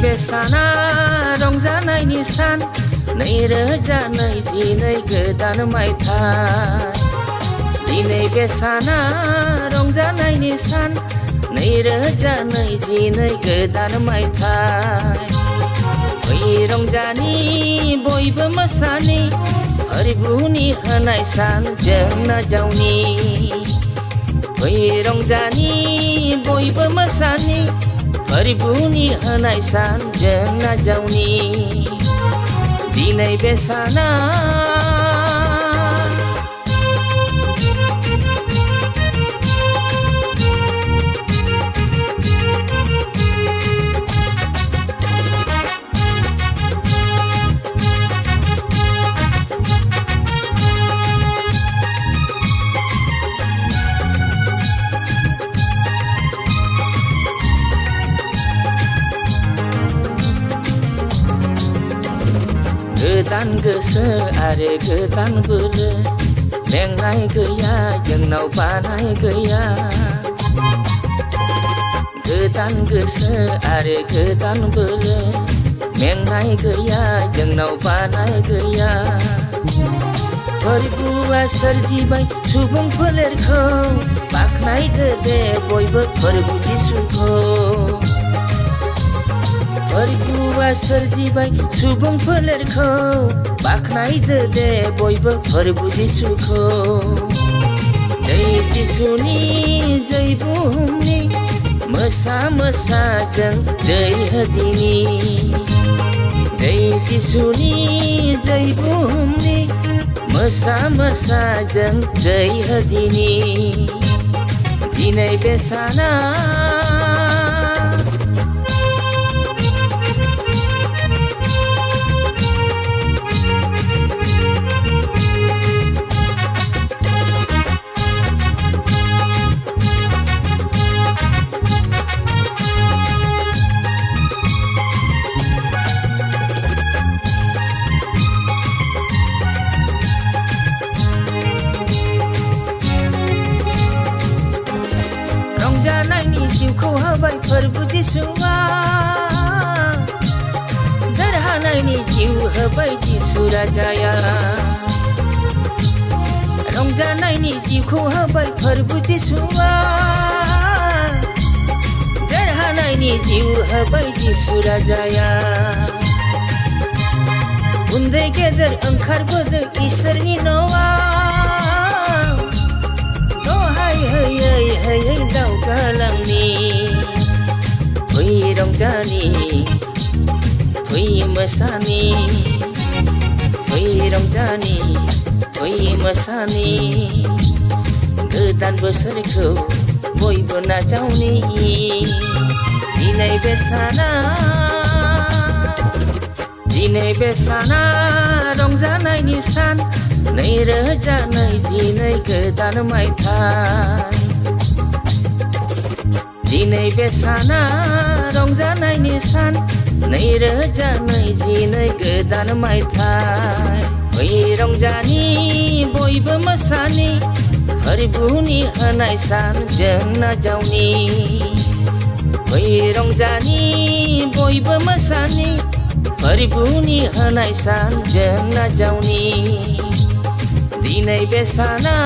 बेसाना रंजानायनि सान 2022 गोदान मायथाइ दिनै बे साना रंजानायनि सान 2022 गोदान मायथाइ फै रंजानि बयबो मोसानि फोरबुनि होनाय सान जोंना जावनि फै रंजानि बयबो मोसानि फोरबुनि होनाय सान जोंना जावनि दिनै बे साना गोदान गोसो आरो गोदान बोलो मेंनाय गैया जोंनाव बानाय गैया गोदान गोसो आरो गोदान बोलो मेंनाय गैया जोंनाव बानाय गैया फोरबुआ सोरजिबाय सुबुं फोलेरखौ बाख्नायदो दे बयबो फोरबु जिसुखौ फोरबुआ सोरजिबाय सुबुं फोलेरखौ बाख्नायदो दे बयबो फोरबु जिसुखौ जै जिसुनि जै बुहुमनि मोसा मोसा जों जै होदिनि जै जिसुनि जै बुहुमनि मोसा मोसा जों जै होदिनि दिनै बे साना रंजानायनि जिउखौ होबाय फोरबु जिसुआ देरहानायनि जिउ होबाय जिसु राजाया रंजानायनि जिउखौ होबाय फोरबु जिसुआ देरहानायनि जिउ होबाय जिसु राजाया उन्दै गेदेर ओंखारबोदों इसोरनि न'आव हैयै हैयै दावगालांनि फै रंजानि फै मोसानि फै रंजानि फै मोसानि गोदान बोसोरखौ बयबो नाजावनि दिनै बे साना रंजानायनि सान 2022 गोदान मायथाइ दिनै बे साना रंजानायनि सान 2022 गोदान मायथाइ फै रंजानि बयबो मोसानि फोरबुनि होनाय सान जोंना जावनि फै रंजानि बयबो मोसानि फोरबुनि होनाय सान जोंना जावनि दिनै बे साना